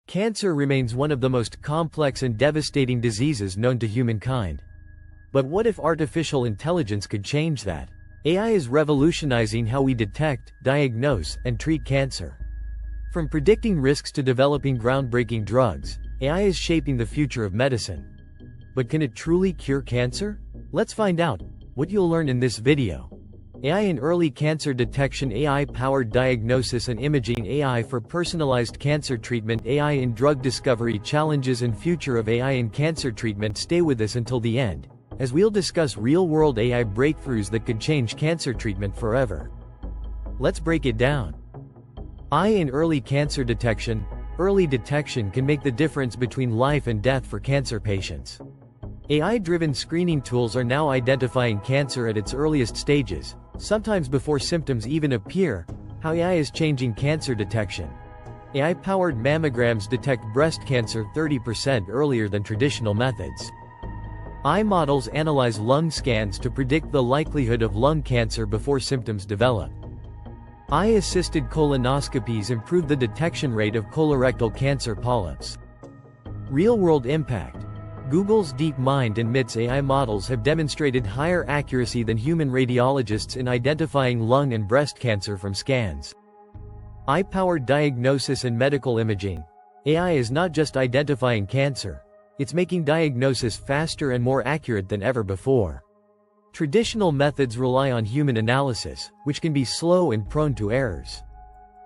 Cancer remains one of the most complex and devastating diseases known to humankind. But what if artificial intelligence could change that? AI is revolutionizing how we detect, diagnose, and treat cancer. From predicting risks to developing groundbreaking drugs, AI is shaping the future of medicine. But can it truly cure cancer? Let's find out what you'll learn in this video. AI in early cancer detection, AI-powered diagnosis and imaging, AI for personalized cancer treatment, AI in drug discovery, challenges and future of AI in cancer treatment. Stay with us until the end, as we'll discuss real-world AI breakthroughs that could change cancer treatment forever. Let's break it down. AI in early cancer detection. Early detection can make the difference between life and death for cancer patients. AI-driven screening tools are now identifying cancer at its earliest stages, sometimes before symptoms even appear. How AI is changing cancer detection. AI-powered mammograms detect breast cancer 30% earlier than traditional methods. AI models analyze lung scans to predict the likelihood of lung cancer before symptoms develop. AI-assisted colonoscopies improve the detection rate of colorectal cancer polyps. Real-world impact. Google's DeepMind and MIT's AI models have demonstrated higher accuracy than human radiologists in identifying lung and breast cancer from scans. AI-powered diagnosis and medical imaging. AI is not just identifying cancer, it's making diagnosis faster and more accurate than ever before. Traditional methods rely on human analysis, which can be slow and prone to errors.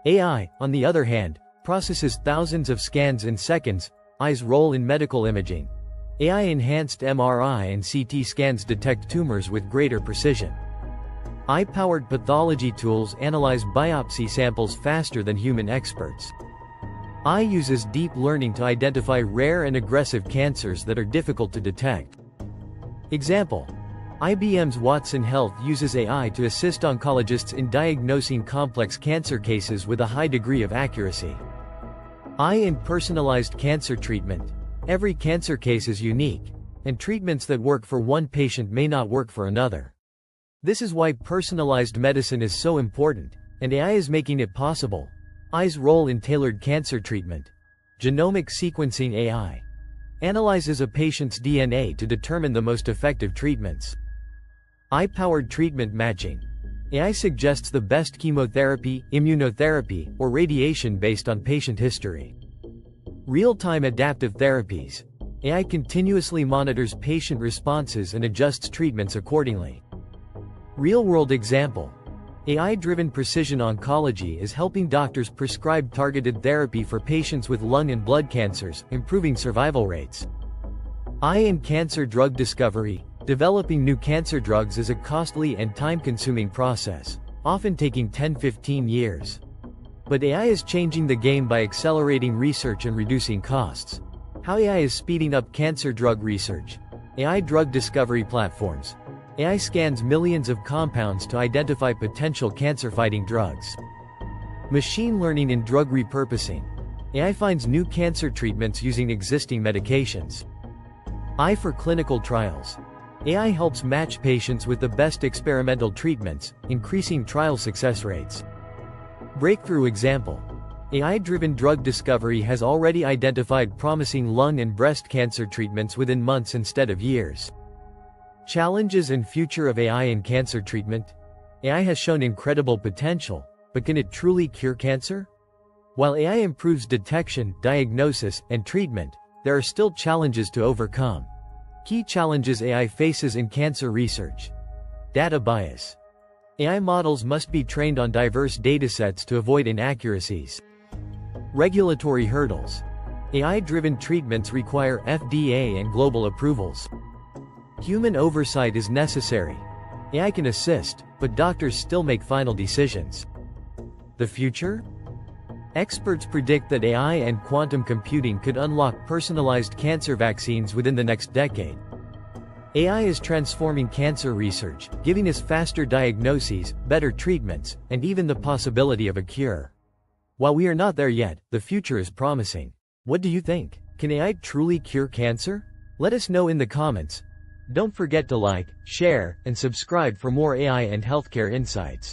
AI, on the other hand, processes thousands of scans in seconds. AI's role in medical imaging. AI-enhanced MRI and CT scans detect tumors with greater precision. AI-powered pathology tools analyze biopsy samples faster than human experts. AI uses deep learning to identify rare and aggressive cancers that are difficult to detect. Example: IBM's Watson Health uses AI to assist oncologists in diagnosing complex cancer cases with a high degree of accuracy. AI in personalized cancer treatment. Every cancer case is unique, and treatments that work for one patient may not work for another. This is why personalized medicine is so important, and AI is making it possible. AI's role in tailored cancer treatment. Genomic sequencing. AI analyzes a patient's DNA to determine the most effective treatments. AI-powered treatment matching. AI suggests the best chemotherapy, immunotherapy, or radiation based on patient history. Real-time adaptive therapies. AI continuously monitors patient responses and adjusts treatments accordingly. Real-world example. AI-driven precision oncology is helping doctors prescribe targeted therapy for patients with lung and blood cancers, improving survival rates. AI in cancer drug discovery. Developing new cancer drugs is a costly and time-consuming process, often taking 10-15 years. But AI is changing the game by accelerating research and reducing costs. How AI is speeding up cancer drug research. AI drug discovery platforms. AI scans millions of compounds to identify potential cancer-fighting drugs. Machine learning in drug repurposing. AI finds new cancer treatments using existing medications. AI for clinical trials. AI helps match patients with the best experimental treatments, increasing trial success rates. Breakthrough example. AI-driven drug discovery has already identified promising lung and breast cancer treatments within months instead of years. Challenges and future of AI in cancer treatment. AI has shown incredible potential, but can it truly cure cancer? While AI improves detection, diagnosis, and treatment, there are still challenges to overcome. Key challenges AI faces in cancer research. Data bias. AI models must be trained on diverse datasets to avoid inaccuracies. Regulatory hurdles. AI-driven treatments require FDA and global approvals. Human oversight is necessary. AI can assist, but doctors still make final decisions. The future? Experts predict that AI and quantum computing could unlock personalized cancer vaccines within the next decade. AI is transforming cancer research, giving us faster diagnoses, better treatments, and even the possibility of a cure. While we are not there yet, the future is promising. What do you think? Can AI truly cure cancer? Let us know in the comments. Don't forget to like, share, and subscribe for more AI and healthcare insights.